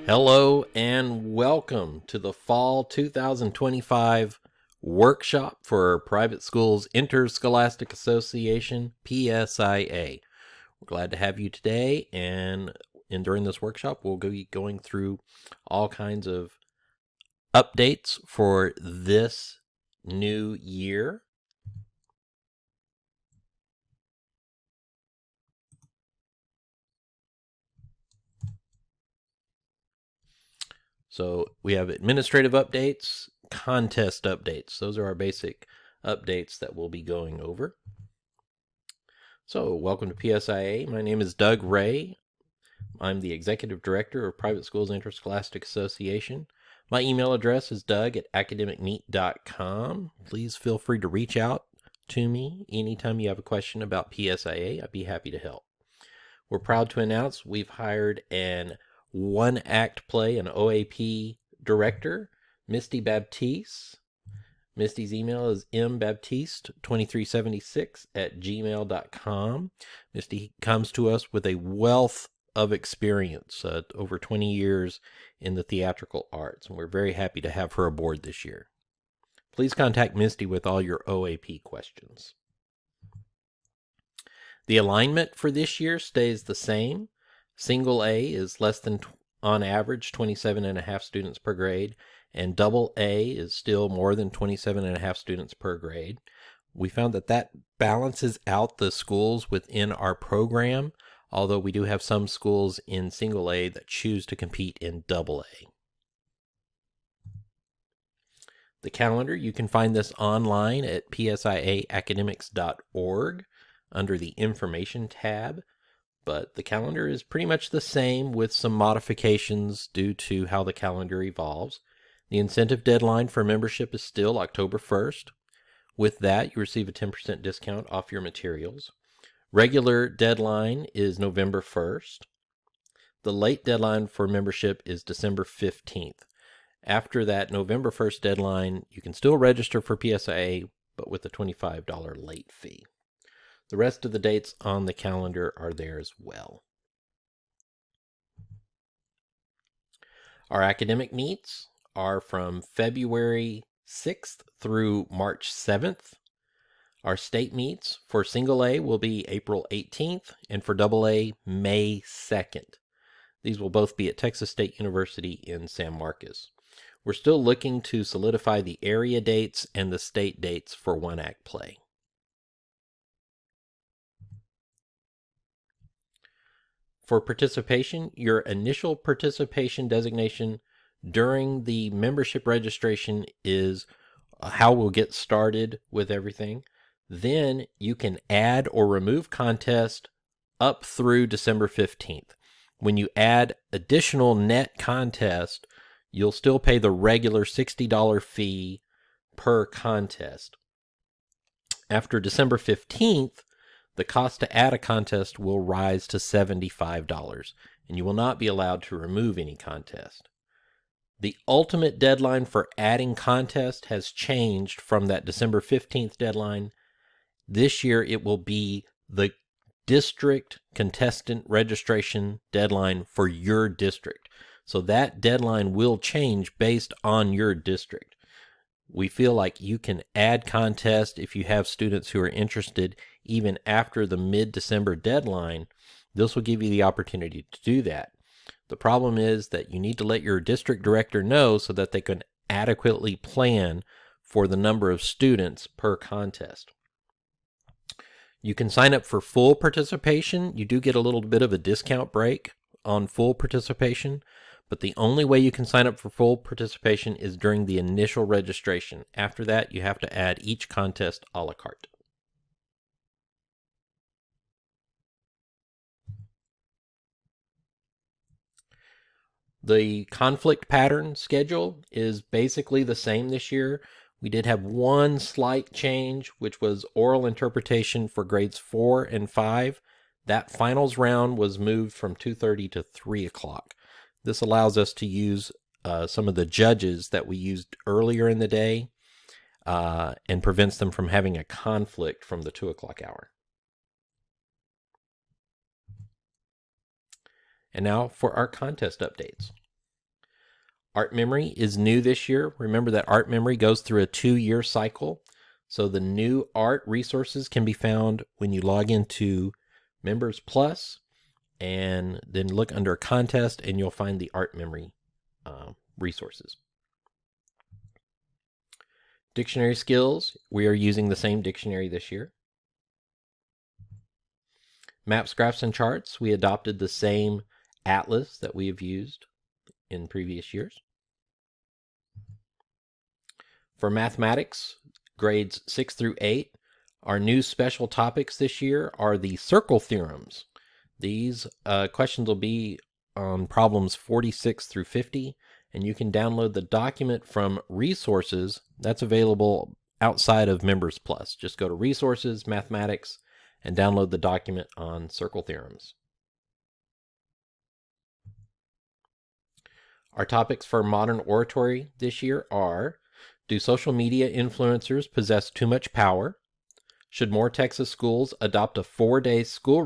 Hello and welcome to the Fall 2025 Workshop for Private Schools Interscholastic Association, PSIA. We're glad to have you today, and during this workshop we'll be going through all kinds of updates for this new year. So we have administrative updates, contest updates. Those are our basic updates that we'll be going over. So welcome to PSIA. My name is Doug Ray. I'm the Executive Director of Private Schools Interscholastic Association. My email address is doug@academicneat.com. Please feel free to reach out to me anytime you have a question about PSIA. I'd be happy to help. We're proud to announce we've hired an one-act play, an OAP director, Misty Baptiste. Misty's email is mbaptiste2376@gmail.com. Misty comes to us with a wealth of experience, over 20 years in the theatrical arts, and we're very happy to have her aboard this year. Please contact Misty with all your OAP questions. The alignment for this year stays the same. Single A is less than, on average, 27.5 students per grade, and double A is still more than 27.5 students per grade. We found that balances out the schools within our program, although we do have some schools in single A that choose to compete in double A. The calendar, you can find this online at psiaacademics.org under the Information tab, but the calendar is pretty much the same with some modifications due to how the calendar evolves. The incentive deadline for membership is still October 1st. With that, you receive a 10% discount off your materials. Regular deadline is November 1st. The late deadline for membership is December 15th. After that November 1st deadline, you can still register for PSIA, but with a $25 late fee. The rest of the dates on the calendar are there as well. Our academic meets are from February 6th through March 7th. Our state meets for single A will be April 18th, and for double A, May 2nd. These will both be at Texas State University in San Marcos. We're still looking to solidify the area dates and the state dates for one-act play. For participation, your initial participation designation during the membership registration is how we'll get started with everything. Then you can add or remove contest up through December 15th. When you add additional net contest, you'll still pay the regular $60 fee per contest. After December 15th, the cost to add a contest will rise to $75, and you will not be allowed to remove any contest. The ultimate deadline for adding contest has changed from that December 15th deadline. This year it will be the district contestant registration deadline for your district. So that deadline will change based on your district. We feel like you can add contest if you have students who are interested even after the mid-December deadline. This will give you the opportunity to do that. The problem is that you need to let your district director know so that they can adequately plan for the number of students per contest. You can sign up for full participation. You do get a little bit of a discount break on full participation, but the only way you can sign up for full participation is during the initial registration. After that, you have to add each contest a la carte. The conflict pattern schedule is basically the same this year. We did have one slight change, which was oral interpretation for grades 4 and 5. That finals round was moved from 2:30 to 3 o'clock. This allows us to use some of the judges that we used earlier in the day and prevents them from having a conflict from the 2 o'clock hour. And now for our contest updates. Art memory is new this year. Remember that art memory goes through a 2-year cycle. So the new art resources can be found when you log into Members Plus and then look under contest and you'll find the art memory resources. Dictionary skills, we are using the same dictionary this year. Maps, graphs, and charts, we adopted the same atlas that we have used in previous years. For mathematics, grades 6 through 8, our new special topics this year are the circle theorems. These questions will be on problems 46 through 50, and you can download the document from Resources. That's available outside of Members Plus. Just go to Resources, Mathematics, and download the document on circle theorems. Our topics for modern oratory this year are: do social media influencers possess too much power? Should more Texas schools adopt a 4-day school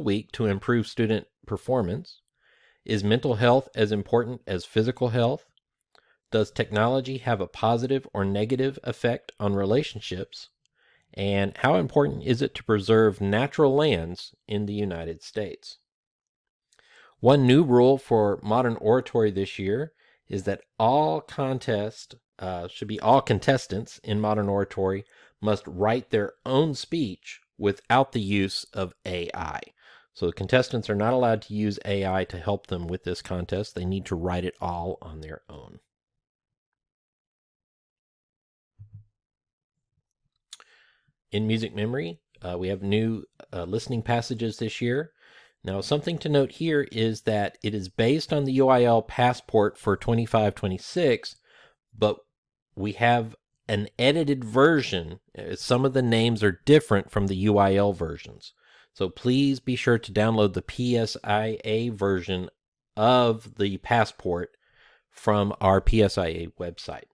week to improve student performance? Is mental health as important as physical health? Does technology have a positive or negative effect on relationships? And how important is it to preserve natural lands in the United States? One new rule for modern oratory this year is that all contestants in modern oratory must write their own speech without the use of AI. So the contestants are not allowed to use AI to help them with this contest. They need to write it all on their own. In music memory, we have new listening passages this year. Now, something to note here is that it is based on the UIL Passport for 25-26, but we have an edited version. Some of the names are different from the UIL versions. So please be sure to download the PSIA version of the Passport from our PSIA website.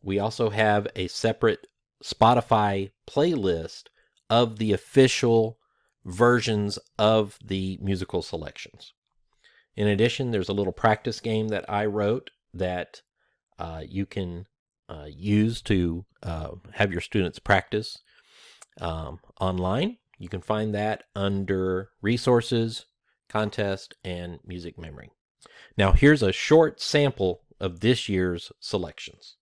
We also have a separate Spotify playlist of the official versions of the musical selections. In addition, there's a little practice game that I wrote that you can use to have your students practice online. You can find that under Resources, Contest, and Music Memory. Now, here's a short sample of this year's selections.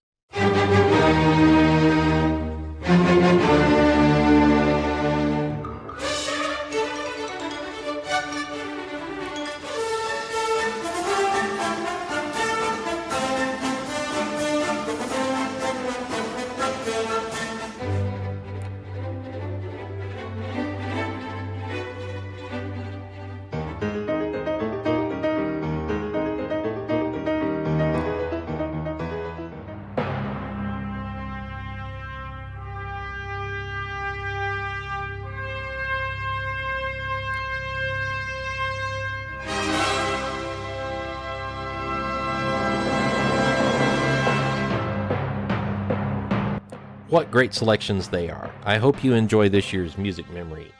What great selections they are. I hope you enjoy this year's music memory.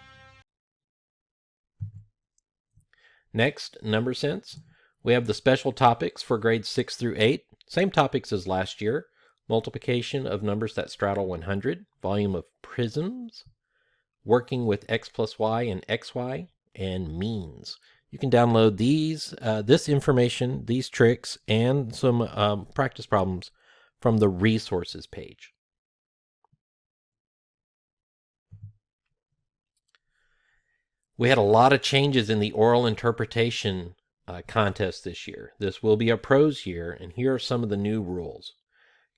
Next, number sense. We have the special topics for grades 6 through 8. Same topics as last year. Multiplication of numbers that straddle 100, volume of prisms, working with x plus y and xy, and means. You can download this information, these tricks, and some practice problems from the resources page. We had a lot of changes in the oral interpretation contest this year. This will be a prose year, and here are some of the new rules.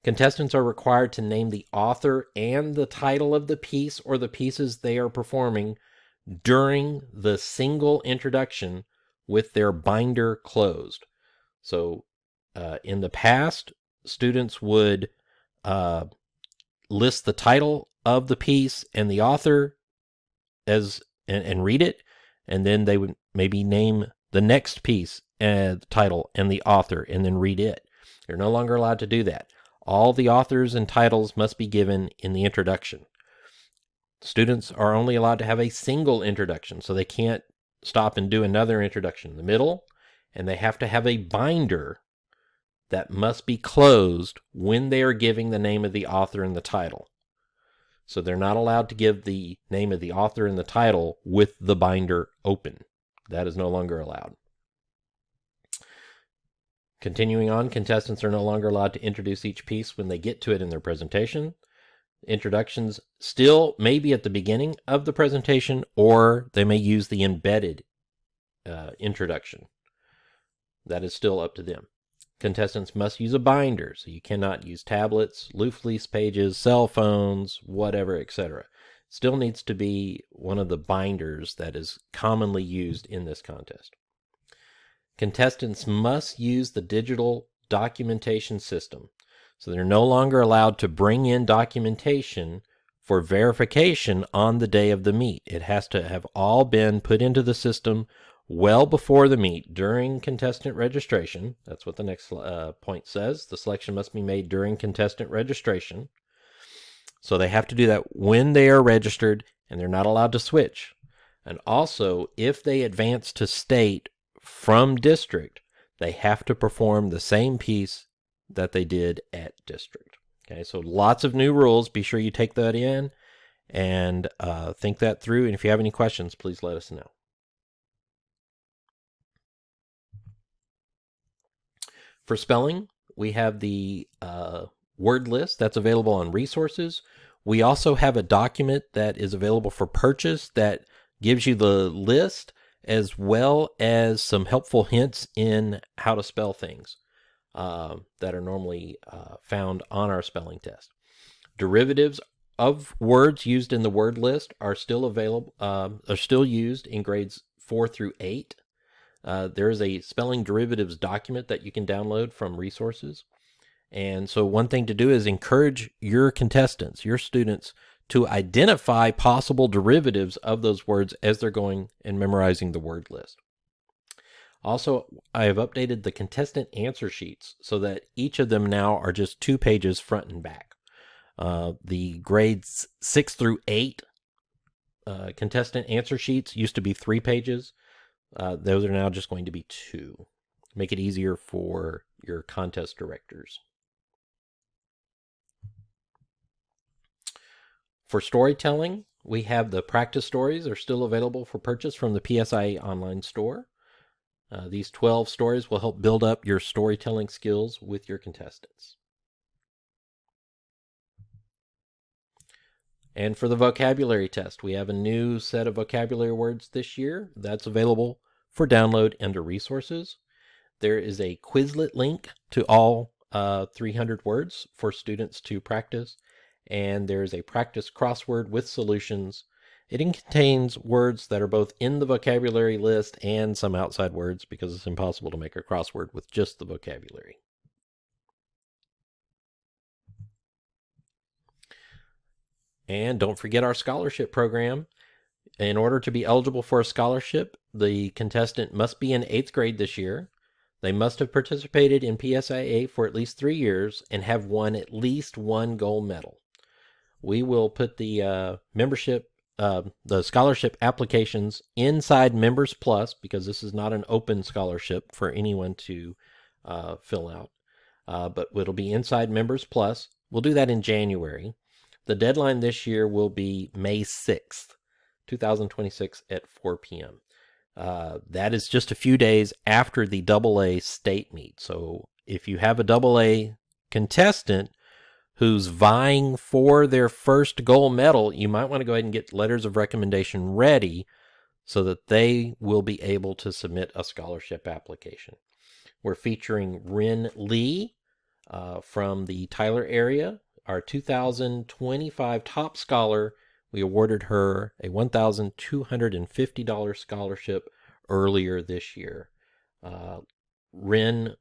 Contestants are required to name the author and the title of the piece or the pieces they are performing during the single introduction with their binder closed. So in the past, students would list the title of the piece and the author and read it, and then they would maybe name the next piece and the title and the author and then read it. They're no longer allowed to do that. All the authors and titles must be given in the introduction. Students are only allowed to have a single introduction, so they can't stop and do another introduction in the middle, and they have to have a binder that must be closed when they are giving the name of the author in the title. So they're not allowed to give the name of the author in the title with the binder open. That is no longer allowed. Continuing on, contestants are no longer allowed to introduce each piece when they get to it in their presentation. Introductions still may be at the beginning of the presentation, or they may use the embedded introduction. That is still up to them. Contestants must use a binder, so you cannot use tablets, loose leaf pages, cell phones, whatever, etc. Still needs to be one of the binders that is commonly used in this contest. Contestants must use the digital documentation system, so they're no longer allowed to bring in documentation for verification on the day of the meet. It has to have all been put into the system well before the meet during contestant registration. That's what the next point says. The selection must be made during contestant registration. So they have to do that when they are registered, and they're not allowed to switch. And also, if they advance to state from district, they have to perform the same piece that they did at district. Okay, so lots of new rules. Be sure you take that in and think that through. And if you have any questions, please let us know. For spelling, we have the word list that's available on resources. We also have a document that is available for purchase that gives you the list as well as some helpful hints in how to spell things that are normally found on our spelling test. Derivatives of words used in the word list are still available, are still used in grades 4 through 8. There is a spelling derivatives document that you can download from resources. And so one thing to do is encourage your contestants, your students, to identify possible derivatives of those words as they're going and memorizing the word list. Also, I have updated the contestant answer sheets so that each of them now are just 2 pages front and back. The grades 6 through 8 contestant answer sheets used to be 3 pages. Those are now just going to be 2. Make it easier for your contest directors. For storytelling, we have the practice stories are still available for purchase from the PSIA online store. These 12 stories will help build up your storytelling skills with your contestants. And for the vocabulary test, we have a new set of vocabulary words this year that's available for download under resources. There is a Quizlet link to all 300 words for students to practice, and there's a practice crossword with solutions. It contains words that are both in the vocabulary list and some outside words because it's impossible to make a crossword with just the vocabulary. And don't forget our scholarship program. In order to be eligible for a scholarship, the contestant must be in 8th grade this year. They must have participated in PSIA for at least 3 years and have won at least 1 gold medal. We will put the the scholarship applications inside Members Plus because this is not an open scholarship for anyone to fill out. But it'll be inside Members Plus. We'll do that in January. The deadline this year will be May 6th, 2026 at 4 p.m. That is just a few days after the AA state meet. So if you have a AA contestant who's vying for their first gold medal, you might want to go ahead and get letters of recommendation ready so that they will be able to submit a scholarship application. We're featuring Rin Lee from the Tyler area, our 2025 top scholar. We awarded her a $1,250 scholarship earlier this year. Rin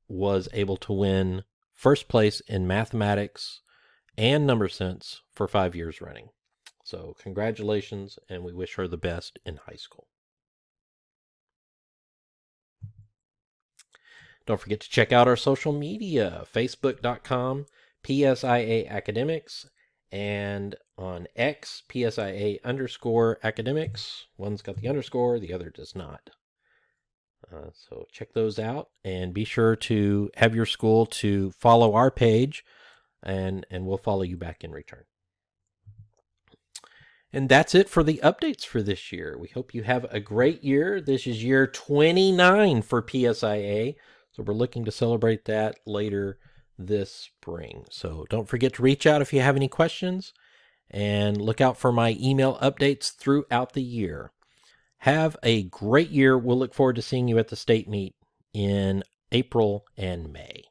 was able to win first place in mathematics and number sense for 5 years running. So congratulations, and we wish her the best in high school. Don't forget to check out our social media, facebook.com, PSIA Academics, and on X, PSIA_academics. One's got the underscore, the other does not. So check those out, and be sure to have your school to follow our page, and we'll follow you back in return. And that's it for the updates for this year. We hope you have a great year. This is year 29 for PSIA, so we're looking to celebrate that later this spring. So don't forget to reach out if you have any questions, and look out for my email updates throughout the year. Have a great year. We'll look forward to seeing you at the state meet in April and May.